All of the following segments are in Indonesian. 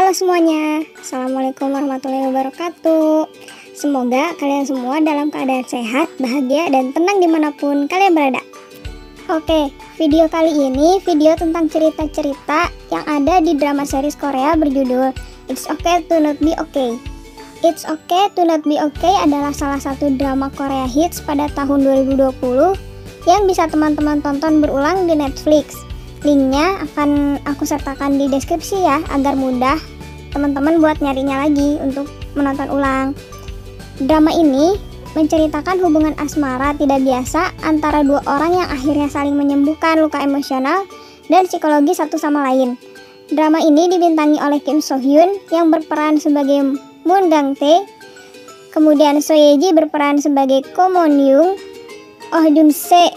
Halo semuanya, Assalamualaikum warahmatullahi wabarakatuh. Semoga kalian semua dalam keadaan sehat, bahagia, dan tenang dimanapun kalian berada. Oke, video kali ini video tentang cerita-cerita yang ada di drama series Korea berjudul It's Okay to Not Be Okay. It's Okay to Not Be Okay adalah salah satu drama Korea hits pada tahun 2020 yang bisa teman-teman tonton berulang di Netflix. Linknya akan aku sertakan di deskripsi ya, agar mudah teman-teman buat nyarinya lagi untuk menonton ulang. Drama ini menceritakan hubungan asmara tidak biasa antara dua orang yang akhirnya saling menyembuhkan luka emosional dan psikologi satu sama lain. Drama ini dibintangi oleh Kim So Hyun yang berperan sebagai Moon Gang Tae, kemudian So Ye Ji berperan sebagai Ko Moon Young, Oh Jun Se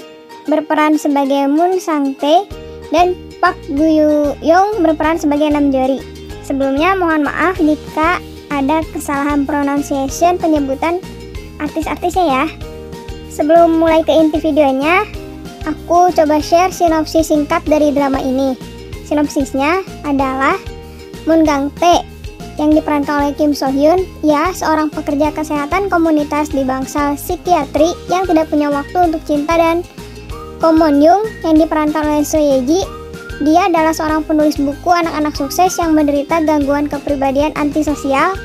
berperan sebagai Moon Sang Tae, dan Park Gyu Young berperan sebagai Nam Jori. Sebelumnya mohon maaf jika ada kesalahan pronunciation penyebutan artis-artisnya ya. Sebelum mulai ke inti videonya, aku coba share sinopsis singkat dari drama ini. Sinopsisnya adalah Moon Gang Tae yang diperankan oleh Kim So Hyun, ia seorang pekerja kesehatan komunitas di bangsal psikiatri yang tidak punya waktu untuk cinta, dan Ko Moon Young yang diperankan oleh So Ye Ji, dia adalah seorang penulis buku anak-anak sukses yang menderita gangguan kepribadian antisosial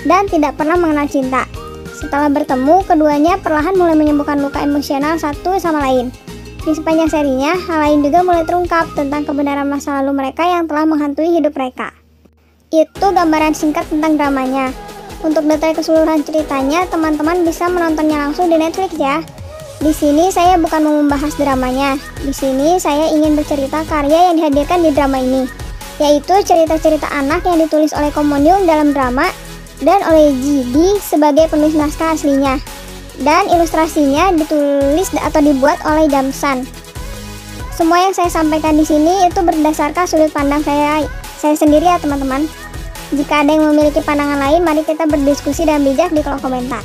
dan tidak pernah mengenal cinta. Setelah bertemu, keduanya perlahan mulai menyembuhkan luka emosional satu sama lain. Di sepanjang serinya, hal lain juga mulai terungkap tentang kebenaran masa lalu mereka yang telah menghantui hidup mereka. Itu gambaran singkat tentang dramanya. Untuk detail keseluruhan ceritanya, teman-teman bisa menontonnya langsung di Netflix ya. Di sini saya bukan mau membahas dramanya. Di sini saya ingin bercerita karya yang dihadirkan di drama ini, yaitu cerita-cerita anak yang ditulis oleh Ko Moon Young dalam drama dan oleh Ji sebagai penulis naskah aslinya. Dan ilustrasinya ditulis atau dibuat oleh Jamsan. Semua yang saya sampaikan di sini itu berdasarkan sudut pandang saya sendiri ya teman-teman. Jika ada yang memiliki pandangan lain, mari kita berdiskusi dan bijak di kolom komentar.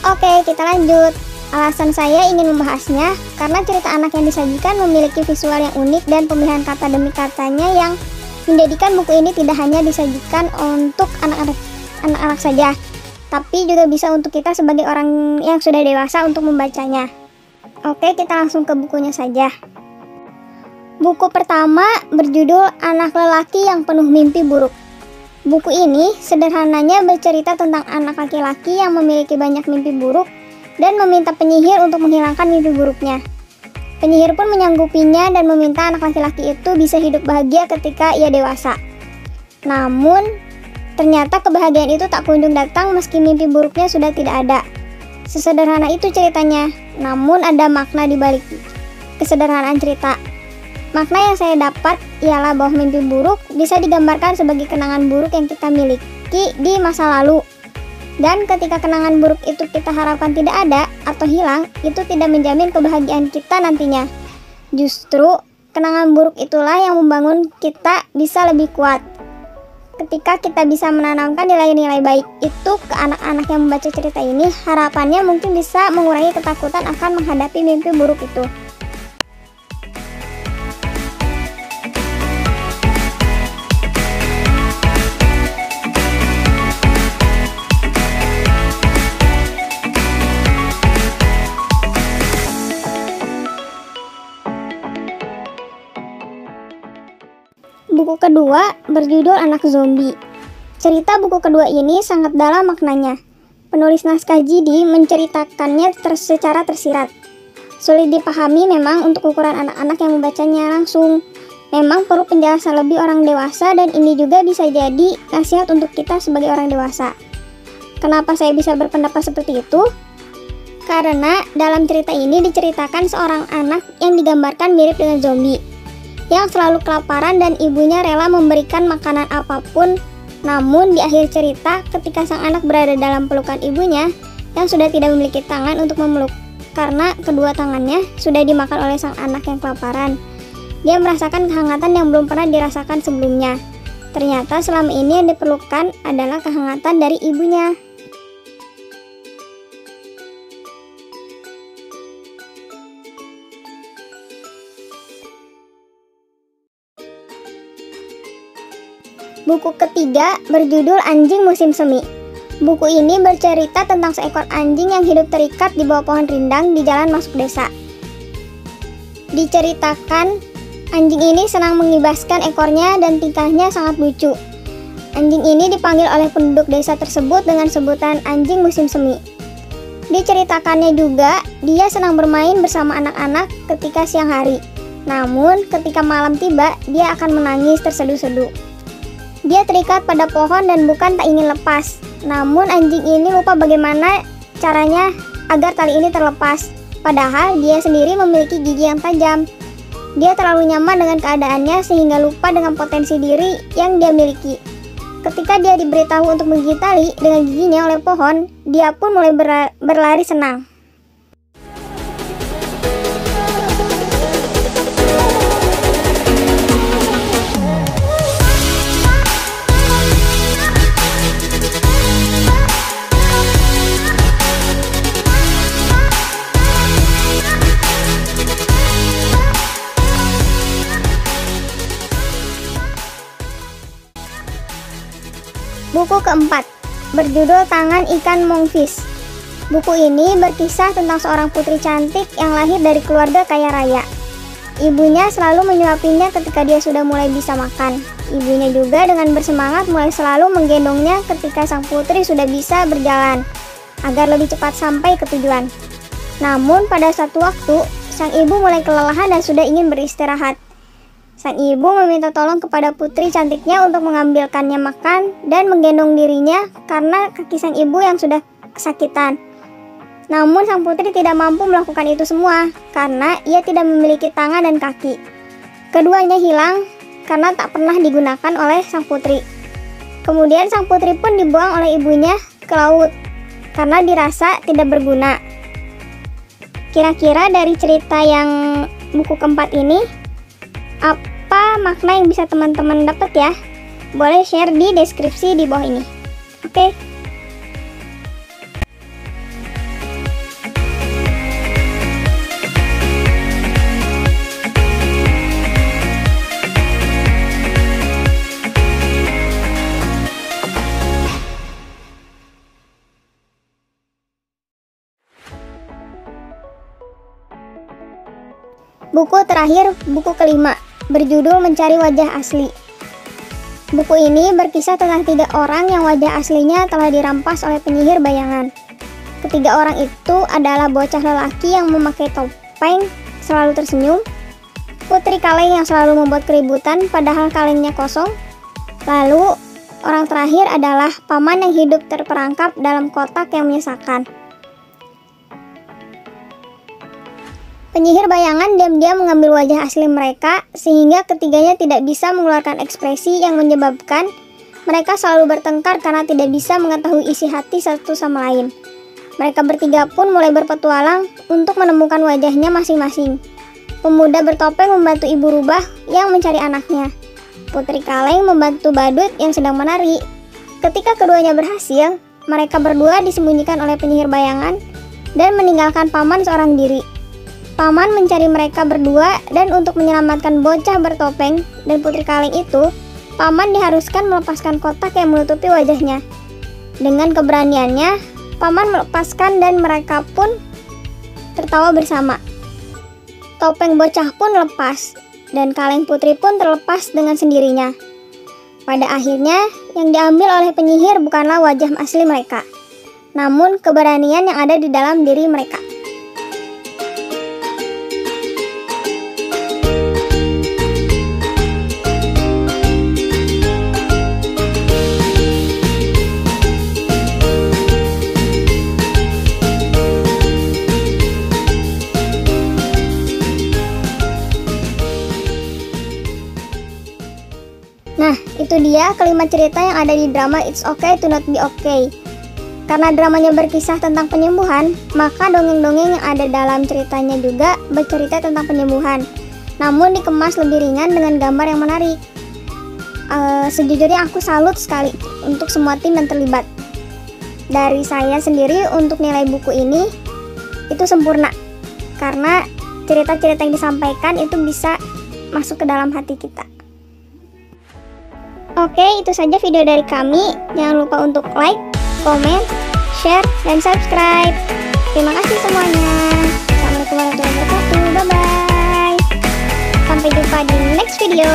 Oke, kita lanjut. Alasan saya ingin membahasnya karena cerita anak yang disajikan memiliki visual yang unik dan pemilihan kata demi katanya yang menjadikan buku ini tidak hanya disajikan untuk anak-anak saja, tapi juga bisa untuk kita sebagai orang yang sudah dewasa untuk membacanya. Oke, kita langsung ke bukunya saja. Buku pertama berjudul Anak Lelaki yang Penuh Mimpi Buruk. Buku ini sederhananya bercerita tentang anak laki-laki yang memiliki banyak mimpi buruk dan meminta penyihir untuk menghilangkan mimpi buruknya. Penyihir pun menyanggupinya dan meminta anak laki-laki itu bisa hidup bahagia ketika ia dewasa. Namun, ternyata kebahagiaan itu tak kunjung datang meski mimpi buruknya sudah tidak ada. Sesederhana itu ceritanya, namun ada makna di balik kesederhanaan cerita. Makna yang saya dapat ialah bahwa mimpi buruk bisa digambarkan sebagai kenangan buruk yang kita miliki di masa lalu. Dan ketika kenangan buruk itu kita harapkan tidak ada atau hilang, itu tidak menjamin kebahagiaan kita nantinya. Justru, kenangan buruk itulah yang membangun kita bisa lebih kuat. Ketika kita bisa menanamkan nilai-nilai baik itu ke anak-anak yang membaca cerita ini, harapannya mungkin bisa mengurangi ketakutan akan menghadapi mimpi buruk itu. Buku kedua berjudul Anak Zombie. Cerita buku kedua ini sangat dalam maknanya. Penulis naskah Ji menceritakannya secara tersirat. Sulit dipahami memang untuk ukuran anak-anak yang membacanya langsung. Memang perlu penjelasan lebih orang dewasa, dan ini juga bisa jadi nasihat untuk kita sebagai orang dewasa. Kenapa saya bisa berpendapat seperti itu? Karena dalam cerita ini diceritakan seorang anak yang digambarkan mirip dengan zombie, yang selalu kelaparan dan ibunya rela memberikan makanan apapun. Namun di akhir cerita, ketika sang anak berada dalam pelukan ibunya yang sudah tidak memiliki tangan untuk memeluk karena kedua tangannya sudah dimakan oleh sang anak yang kelaparan, dia merasakan kehangatan yang belum pernah dirasakan sebelumnya. Ternyata selama ini yang diperlukan adalah kehangatan dari ibunya. Buku ketiga berjudul Anjing Musim Semi. Buku ini bercerita tentang seekor anjing yang hidup terikat di bawah pohon rindang di jalan masuk desa. Diceritakan, anjing ini senang mengibaskan ekornya dan tingkahnya sangat lucu. Anjing ini dipanggil oleh penduduk desa tersebut dengan sebutan anjing musim semi. Diceritakannya juga, dia senang bermain bersama anak-anak ketika siang hari. Namun, ketika malam tiba, dia akan menangis terseduh-seduh. Dia terikat pada pohon dan bukan tak ingin lepas. Namun anjing ini lupa bagaimana caranya agar tali ini terlepas. Padahal dia sendiri memiliki gigi yang tajam. Dia terlalu nyaman dengan keadaannya sehingga lupa dengan potensi diri yang dia miliki. Ketika dia diberitahu untuk menggigit tali dengan giginya oleh pohon, dia pun mulai berlari senang. Buku keempat berjudul Tangan Ikan Monkfish. Buku ini berkisah tentang seorang putri cantik yang lahir dari keluarga kaya raya. Ibunya selalu menyuapinya ketika dia sudah mulai bisa makan. Ibunya juga dengan bersemangat mulai selalu menggendongnya ketika sang putri sudah bisa berjalan, agar lebih cepat sampai ke tujuan. Namun pada suatu waktu, sang ibu mulai kelelahan dan sudah ingin beristirahat. Sang ibu meminta tolong kepada putri cantiknya untuk mengambilkannya makan dan menggendong dirinya karena kaki sang ibu yang sudah kesakitan. Namun sang putri tidak mampu melakukan itu semua karena ia tidak memiliki tangan dan kaki. Keduanya hilang karena tak pernah digunakan oleh sang putri. Kemudian sang putri pun dibuang oleh ibunya ke laut karena dirasa tidak berguna. Kira-kira dari cerita yang buku keempat ini, apa makna yang bisa teman-teman dapat ya? Boleh share di deskripsi di bawah ini. Oke. Buku terakhir, buku kelima, berjudul Mencari Wajah Asli. Buku ini berkisah tentang 3 orang yang wajah aslinya telah dirampas oleh penyihir bayangan. Ketiga orang itu adalah bocah lelaki yang memakai topeng, selalu tersenyum, putri kaleng yang selalu membuat keributan padahal kalengnya kosong, lalu orang terakhir adalah paman yang hidup terperangkap dalam kotak yang menyesakan. Penyihir bayangan diam-diam mengambil wajah asli mereka sehingga ketiganya tidak bisa mengeluarkan ekspresi yang menyebabkan mereka selalu bertengkar karena tidak bisa mengetahui isi hati satu sama lain. Mereka bertiga pun mulai berpetualang untuk menemukan wajahnya masing-masing. Pemuda bertopeng membantu ibu rubah yang mencari anaknya. Putri kaleng membantu badut yang sedang menari. Ketika keduanya berhasil, mereka berdua disembunyikan oleh penyihir bayangan dan meninggalkan paman seorang diri. Paman mencari mereka berdua dan untuk menyelamatkan bocah bertopeng dan putri kaleng itu, paman diharuskan melepaskan kotak yang menutupi wajahnya. Dengan keberaniannya, paman melepaskan dan mereka pun tertawa bersama. Topeng bocah pun lepas dan kaleng putri pun terlepas dengan sendirinya. Pada akhirnya, yang diambil oleh penyihir bukanlah wajah asli mereka, namun keberanian yang ada di dalam diri mereka. Nah, itu dia kelima cerita yang ada di drama It's Okay to Not Be Okay. Karena dramanya berkisah tentang penyembuhan, maka dongeng-dongeng yang ada dalam ceritanya juga bercerita tentang penyembuhan, namun dikemas lebih ringan dengan gambar yang menarik. Sejujurnya aku salut sekali untuk semua tim yang terlibat. Dari saya sendiri untuk nilai buku ini itu sempurna, karena cerita-cerita yang disampaikan itu bisa masuk ke dalam hati kita. Oke, itu saja video dari kami. Jangan lupa untuk like, komen, share, dan subscribe. Terima kasih semuanya. Assalamualaikum warahmatullahi wabarakatuh. Bye-bye. Sampai jumpa di next video.